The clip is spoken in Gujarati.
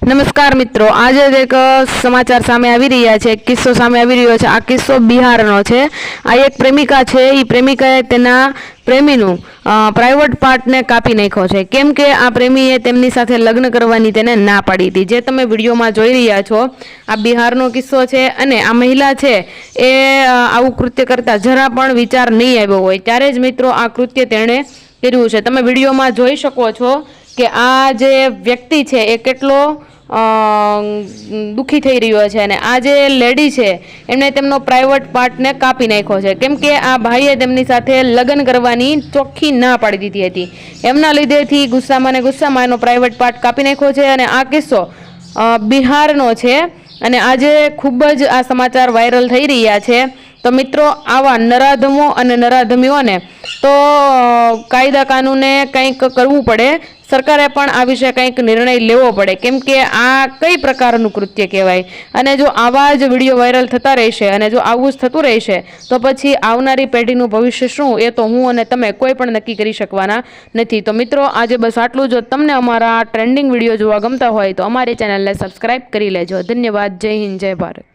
નમસ્કાર મિત્રો, આજે એક સમાચાર સામે આવી રહ્યા છે, એક કિસ્સો સામે આવી રહ્યો છે। આ કિસ્સો બિહારનો છે। આ એક પ્રેમિકા છે, એ પ્રેમિકાએ તેના પ્રેમીનું પ્રાઇવેટ પાર્ટને કાપી નાખ્યો છે, કેમ કે આ પ્રેમીએ તેમની સાથે લગ્ન કરવાની તેને ના પાડી હતી। જે તમે વિડીયોમાં જોઈ રહ્યા છો, આ બિહારનો કિસ્સો છે અને આ મહિલા છે એ આવું કૃત્ય કરતા જરા પણ વિચાર નહીં આવ્યો હોય ત્યારે જ મિત્રો આ કૃત્ય તેણે કર્યું છે। તમે વિડીયોમાં જોઈ શકો છો કે આ જે વ્યક્તિ છે એ કેટલો દુઃખી થઈ રહ્યો છે અને આ જે લેડી છે એમણે તેમનો પ્રાઇવેટ પાર્ટને કાપી નાખ્યો છે, કેમ કે આ ભાઈએ તેમની સાથે લગ્ન કરવાની ચોખ્ખી ના પાડી દીધી હતી। એમના લીધેથી ગુસ્સામાં એનો પ્રાઇવેટ પાર્ટ કાપી નાખ્યો છે અને આ કિસ્સો બિહારનો છે અને આજે ખૂબ જ આ સમાચાર વાયરલ થઈ રહ્યા છે। તો મિત્રો, આવા નરાધમો અને નરાધમીઓને તો કાયદા કાનૂને કંઈક કરવું પડે, સરકારે પણ આ વિશે કંઈક નિર્ણય લેવો પડે, કેમ કે આ કઈ પ્રકારનું કૃત્ય કહેવાય। અને જો આવા જ વિડીયો વાયરલ થતા રહેશે અને જો આવું જ થતું રહેશે તો પછી આવનારી પેઢીનું ભવિષ્ય શું એ તો હું અને તમે કોઈ પણ નક્કી કરી શકવાના નથી। તો મિત્રો, આજે બસ આટલું। જો તમને અમારા ટ્રેન્ડિંગ વિડીયો જોવા ગમતા હોય તો અમારી ચેનલને સબસ્ક્રાઇબ કરી લેજો। ધન્યવાદ। જય હિન્દ, જય ભારત।